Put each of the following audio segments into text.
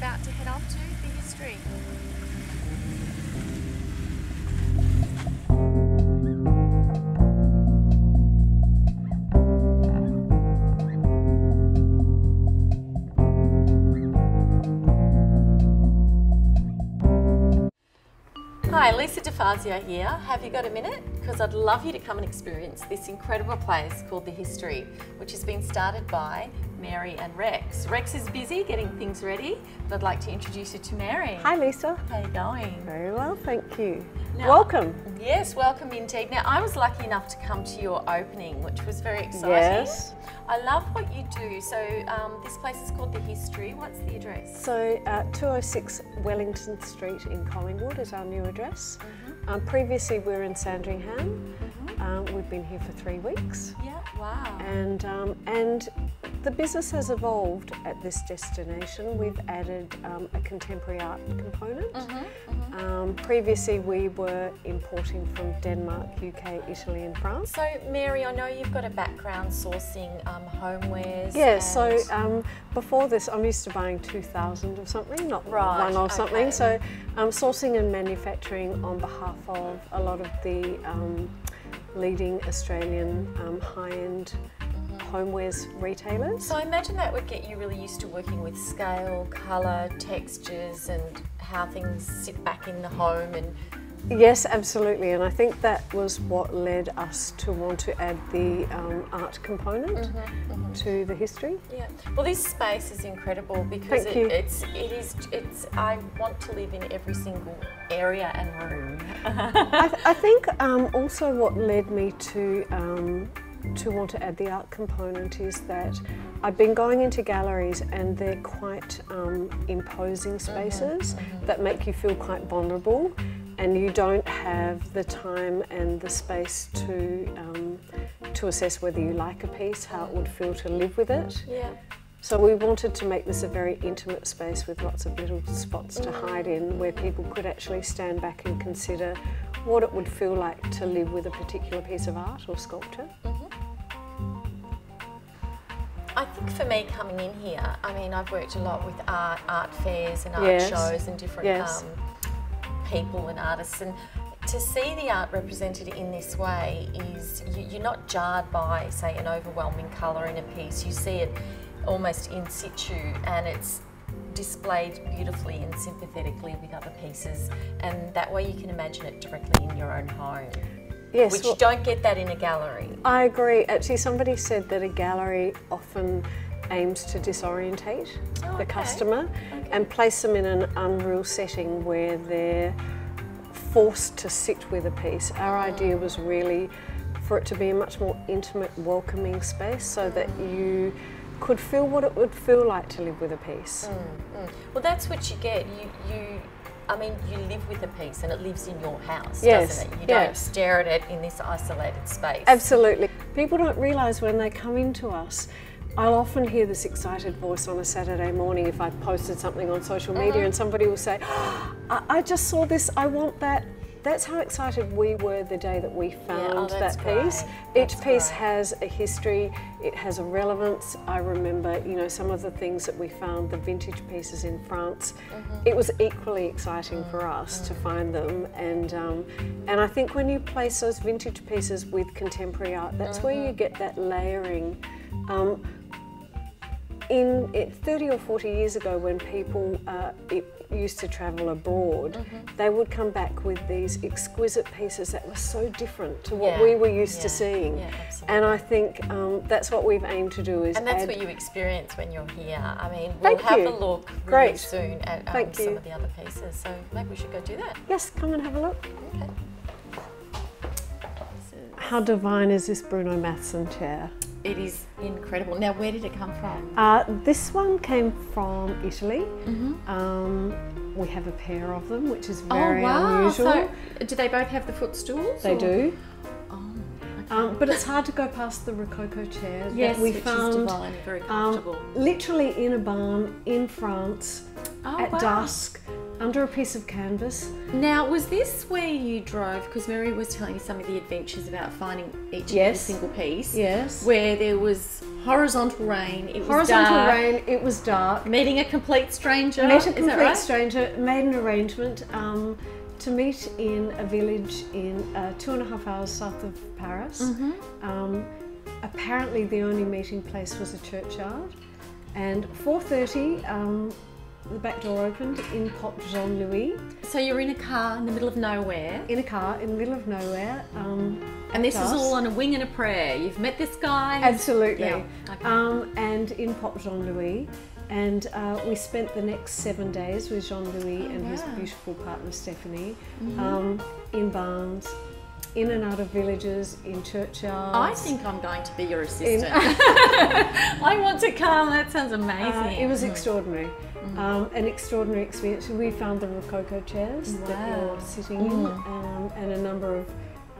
about to head off to the history. Hi, Lisa Defazio here. Have you got a minute? Because I'd love you to come and experience this incredible place called The History, which has been started by Mary and Rex. Rex is busy getting things ready, but I'd like to introduce you to Mary. Hi Lisa. How are you going? Very well, thank you. Now, welcome. Yes, welcome indeed. Now, I was lucky enough to come to your opening, which was very exciting. Yes. I love what you do. So this place is called The History. What's the address? So 206 Wellington Street in Collingwood is our new address. Previously we were in Sandringham. We've been here for 3 weeks. Yeah, wow. And the business has evolved at this destination. We've added a contemporary art component. Previously we were importing from Denmark, UK, Italy and France. So Mary, I know you've got a background sourcing homewares. Yeah, so before this I'm used to buying 2,000 of something, not one or something. So sourcing and manufacturing on behalf of a lot of the leading Australian high-end homewares retailers. So I imagine that would get you really used to working with scale, colour, textures and how things sit back in the home. And yes, absolutely, and I think that was what led us to want to add the art component to the history. Yeah. Well, this space is incredible because it's I want to live in every single area and room. I think also what led me to want to add the art component is that I've been going into galleries and they're quite imposing spaces that make you feel quite vulnerable, and you don't have the time and the space to assess whether you like a piece, how it would feel to live with it. Yeah. So we wanted to make this a very intimate space with lots of little spots to hide in, where people could actually stand back and consider what it would feel like to live with a particular piece of art or sculpture. I think for me coming in here, I mean, I've worked a lot with art fairs and art shows and different people and artists, and to see the art represented in this way is you're not jarred by, say, an overwhelming colour in a piece. You see it almost in situ and it's displayed beautifully and sympathetically with other pieces, and that way you can imagine it directly in your own home. Yes, which you don't get that in a gallery. I agree. Actually, somebody said that a gallery often aims to disorientate the customer and place them in an unreal setting where they're forced to sit with a piece. Our idea was really for it to be a much more intimate, welcoming space so that you could feel what it would feel like to live with a piece. Well, that's what you get. I mean, you live with a piece and it lives in your house, doesn't it? You don't stare at it in this isolated space. Absolutely. People don't realise when they come into us, I'll often hear this excited voice on a Saturday morning if I've posted something on social media and somebody will say, oh, I just saw this, I want that. That's how excited we were the day that we found that piece. Each piece has a history, it has a relevance. I remember, you know, some of the things that we found, the vintage pieces in France. It was equally exciting for us to find them, and I think when you place those vintage pieces with contemporary art, that's where you get that layering. 30 or 40 years ago, when people used to travel abroad, they would come back with these exquisite pieces that were so different to what we were used to seeing. And I think that's what we've aimed to do. And that's what you experience when you're here. I mean, we'll have a look really soon at some of the other pieces, so maybe we should go do that. Yes, come and have a look. Okay. How divine is this Bruno Matheson chair? It is incredible. Now, where did it come from? This one came from Italy. We have a pair of them, which is very unusual. So, do they both have the footstools? They do. Okay. But it's hard to go past the Rococo chair that we which found. Is divine, very comfortable. Literally in a barn in France at dusk. under a piece of canvas. Now, was this where you drove, because Mary was telling me some of the adventures about finding each and every single piece. Yes. Where there was horizontal rain, it was Horizontal dark, rain, it was dark. meeting a complete stranger. Met a Is that complete right? stranger, made an arrangement to meet in a village in 2.5 hours south of Paris. Apparently the only meeting place was a churchyard, and 4:30 the back door opened in Port Jean-Louis. So you're in a car in the middle of nowhere. In a car in the middle of nowhere. And this is all on a wing and a prayer. You've met this guy. Absolutely. Yeah. Okay. And in Port Jean-Louis. And we spent the next 7 days with Jean-Louis and his beautiful partner Stephanie in barns, in and out of villages, in churchyards. I think I'm going to be your assistant. I want to come. That sounds amazing. It was extraordinary. An extraordinary experience. We found the Rococo chairs that you're sitting in, and a number of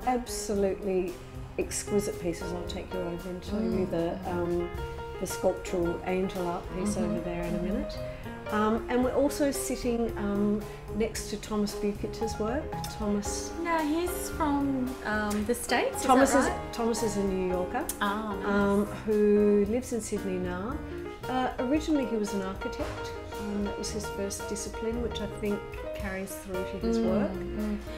absolutely exquisite pieces. I'll take you over and show you the sculptural angel art piece over there in a minute. And we're also sitting next to Thomas Bucich's work. Thomas. Now he's from the States. Thomas is that right? Thomas is a New Yorker nice. who lives in Sydney now. Originally he was an architect. That was his first discipline, which I think carries through to his work.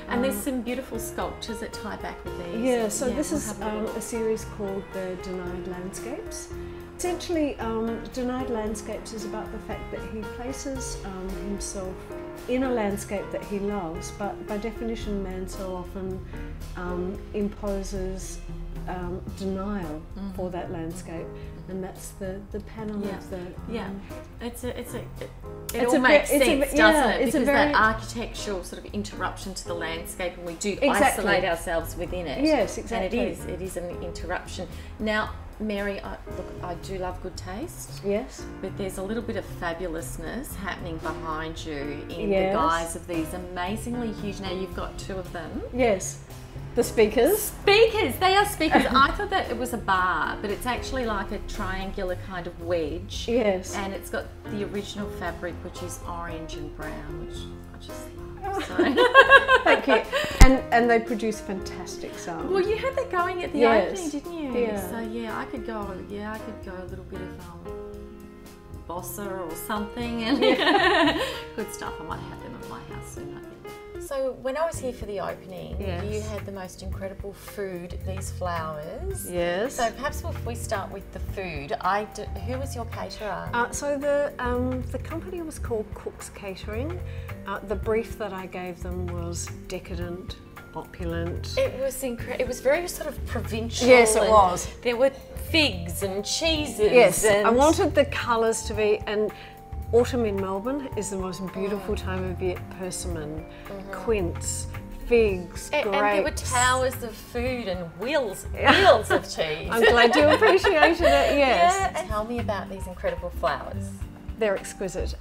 And there's some beautiful sculptures that tie back with these. Yeah, so this is a series called The Denied Landscapes. Essentially, Denied Landscapes is about the fact that he places himself in a landscape that he loves, but by definition man so often imposes denial for that landscape, and that's the panel of the... It all makes sense, doesn't it? Because that architectural sort of interruption to the landscape, and we do isolate ourselves within it. Yes, exactly. And it is an interruption. Now, Mary, look, I do love good taste. Yes. But there's a little bit of fabulousness happening behind you in the guise of these amazingly huge... Now, you've got two of them. Yes. The speakers? Speakers! They are speakers. I thought that it was a bar, but it's actually like a triangular kind of wedge. Yes. And it's got the original fabric, which is orange and brown, which I just love. So. Thank you. And they produce fantastic sound. Well, you had that going at the opening, didn't you? Yeah. So yeah, I could go a little bit of bossa or something, and good stuff. I might have them at my house soon, I think. So when I was here for the opening, you had the most incredible food, these flowers. Yes. So perhaps if we start with the food, who was your caterer? So the company was called Cook's Catering. The brief that I gave them was decadent, opulent. It was it was very sort of provincial. Yes, it was. There were figs and cheeses. Yes, I wanted the colours to be, and autumn in Melbourne is the most beautiful time of year. Persimmon, quince, figs, grapes. And there were towers of food and wheels of cheese. I'm glad you appreciated it, yes. Yeah, and tell me about these incredible flowers. They're exquisite.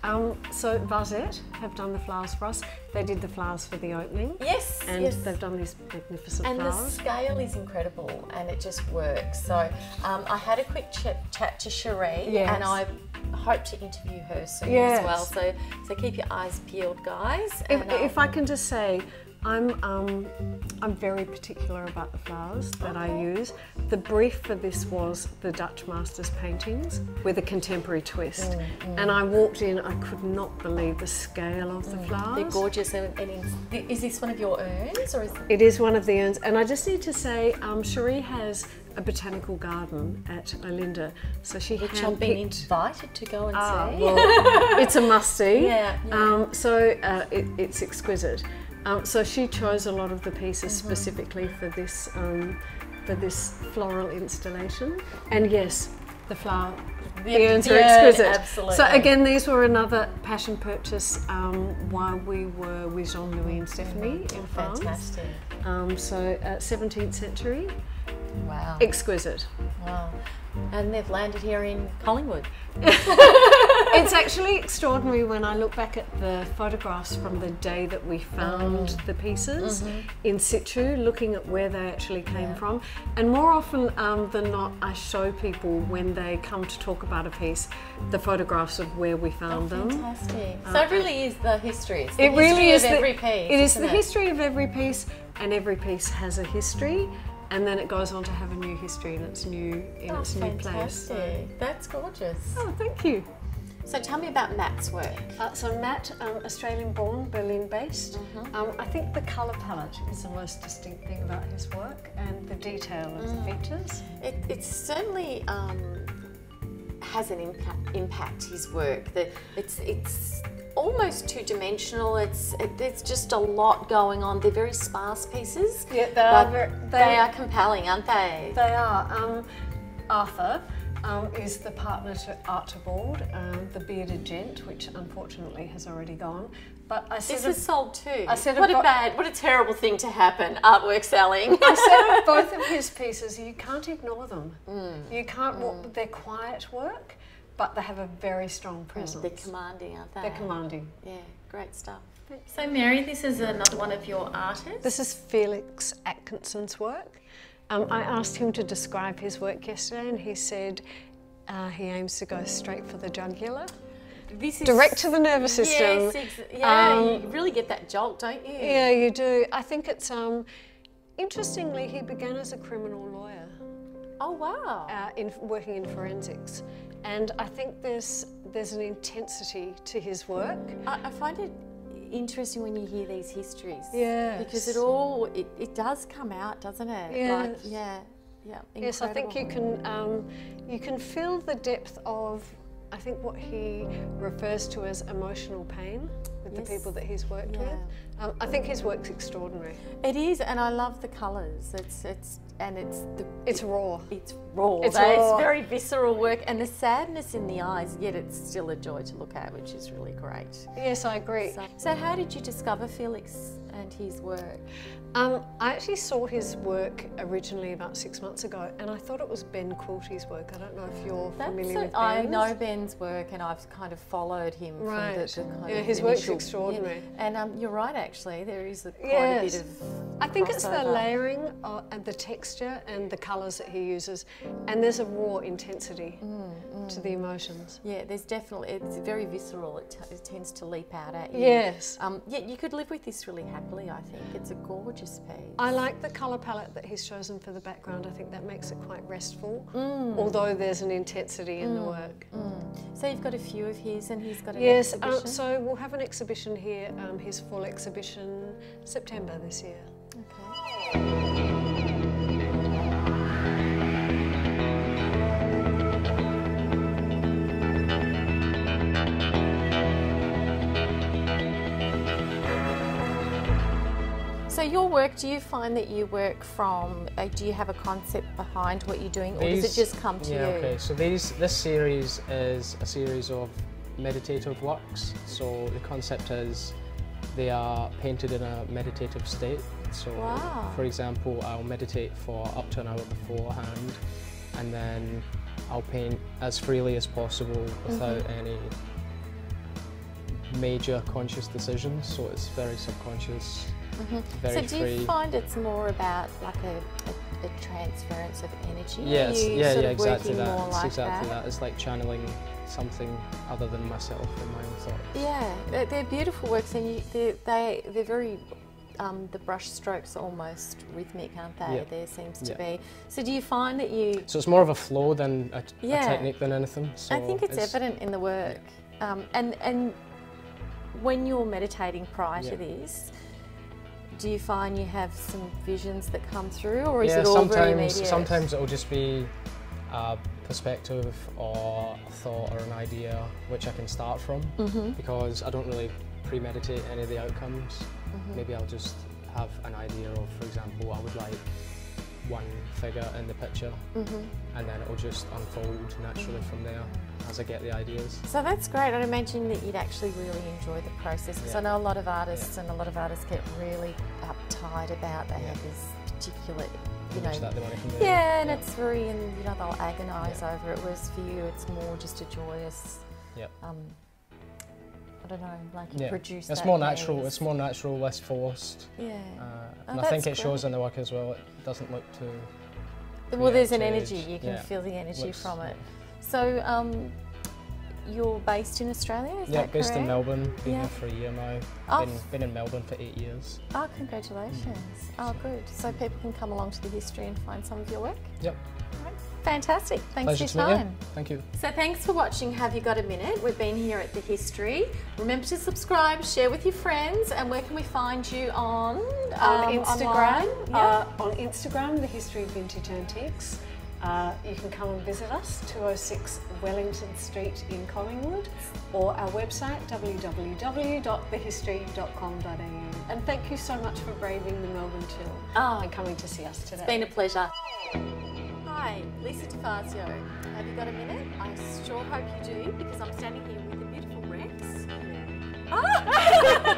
So VASETTE have done the flowers for us. They did the flowers for the opening. Yes, and they've done these magnificent flowers. And the scale is incredible, and it just works. So I had a quick chat to Cherie, and I hope to interview her soon as well. So keep your eyes peeled, guys. If I can just say, I'm very particular about the flowers that I use. The brief for this was the Dutch masters' paintings with a contemporary twist. And I walked in, I could not believe the scale of the flowers. They're gorgeous. And is this one of your urns? Or is it is one of the urns. And I just need to say, Cherie has a botanical garden at Olinda, so she which I've been invited to go and see. Well, it's a must-see. So it's exquisite. So she chose a lot of the pieces specifically for this floral installation. And yes, the urns are exquisite. Absolutely. So again, these were another passion purchase while we were with Jean-Louis and Stephanie in France. Fantastic. So 17th century. Wow. Exquisite. Wow. And they've landed here in Collingwood. It's actually extraordinary when I look back at the photographs from the day that we found the pieces in situ, looking at where they actually came from. And more often than not, I show people when they come to talk about a piece, the photographs of where we found them. Fantastic. So it really is the history. It's the it really is of every piece. It is the history of every piece, and every piece has a history. And then it goes on to have a new history in its new place. So. That's gorgeous. Oh, thank you. So tell me about Matt's work. So Matt, Australian-born, Berlin-based. I think the colour palette is the most distinct thing about his work, and the detail of the features. It certainly has an impact. His work. It's almost two-dimensional. It's just a lot going on. They're very sparse pieces. Yeah, they are compelling, aren't they? They are. Arthur is the partner to Archibald, the bearded gent, which unfortunately has already gone. But this is sold too. What a terrible thing to happen. Artwork selling. I said of both of his pieces, you can't ignore them. You can't. They're quiet work, but they have a very strong presence. They're commanding, aren't they? They're commanding. Yeah, great stuff. So Mary, this is another one of your artists? This is FELIX Atkinson's work. I asked him to describe his work yesterday, and he said he aims to go straight for the jugular. This is direct to the nervous system. Yes, you really get that jolt, don't you? Yeah, you do. I think it's, interestingly, he began as a criminal lawyer. Oh, wow. Working in forensics. And I think there's an intensity to his work. I find it interesting when you hear these histories. Yeah. Because it does come out, doesn't it? Yes. Yeah. Yes, I think you can feel the depth of, I think, what he refers to as emotional pain with the people that he's worked with. I think his work's extraordinary. It is, and I love the colours. It's raw. It's raw. It's very visceral work, and the sadness in the eyes, yet it's still a joy to look at, which is really great. Yes, I agree. So how did you discover Felix and his work? I actually saw his work originally about 6 months ago, and I thought it was Ben Quilty's work. I don't know if you're familiar with Ben's. I know Ben's work, and I've kind of followed him from the kind of his work's extraordinary. Yeah. And you're right, actually, there is quite a bit of I think it's the layering and the texture and the colours that he uses, and there's a raw intensity to the emotions. Yeah, there's definitely, it's very visceral. It tends to leap out at you. Yes. Yet you could live with this really happily, I think. It's a gorgeous piece. I like the colour palette that he's chosen for the background. I think that makes it quite restful, although there's an intensity in the work. So you've got a few of his, and he's got an exhibition? Yes, so we'll have an exhibition here, his full exhibition, September this year. Okay. So your work, do you find that you work from, do you have a concept behind what you're doing, or does it just come to you? Okay, so this series is a series of meditative works. So the concept is they are painted in a meditative state. So for example, I'll meditate for up to an hour beforehand, and then I'll paint as freely as possible without any major conscious decisions. So it's very subconscious. Very so do free. You find it's more about like a transference of energy? Yes, exactly that. It's like exactly that. It's like channeling something other than myself and my own thoughts. Yeah, they're beautiful works, and they're very, the brush strokes are almost rhythmic, aren't they? Yeah. There seems to be. So do you find that you... So it's more of a flow than a technique than anything. So I think it's evident in the work. And when you're meditating prior to this, do you find you have some visions that come through, or is it all very immediate? Sometimes it'll just be a perspective or a thought or an idea which I can start from, because I don't really premeditate any of the outcomes. Maybe I'll just have an idea of, for example, I would like one figure in the picture, and then it'll just unfold naturally from there as I get the ideas. So that's great. I'd imagine that you'd actually really enjoy the process, because I know a lot of artists and a lot of artists get really uptight about they have this particular, and it's very, and they'll agonise over it, whereas for you it's more just a joyous Yep. I don't know, like you produce it's that more natural. haze. It's more natural, less forced. Yeah. And I think it shows in the work as well. It doesn't look too. Well, there's an energy. You can feel the energy Looks, from it. So, you're based in Australia, is that correct? Based in Melbourne. Been here for a year now. Oh. Been in Melbourne for 8 years. Oh, congratulations. Oh, good. So people can come along to the history and find some of your work? Yep. Right. Fantastic. Thanks Pleasure for your time. To meet you. Thank you. So thanks for watching Have You Got a Minute? We've been here at the History. Remember to subscribe, share with your friends, and where can we find you on Instagram? Yeah. On Instagram, The History of Vintage Antiques. You can come and visit us, 206 Wellington Street in Collingwood, or our website, www.thehistory.com.au. And thank you so much for braving the Melbourne chill and coming to see us today. It's been a pleasure. Hi, Lisa Defazio. Have you got a minute? I sure hope you do, because I'm standing here with the beautiful Rex. Yeah.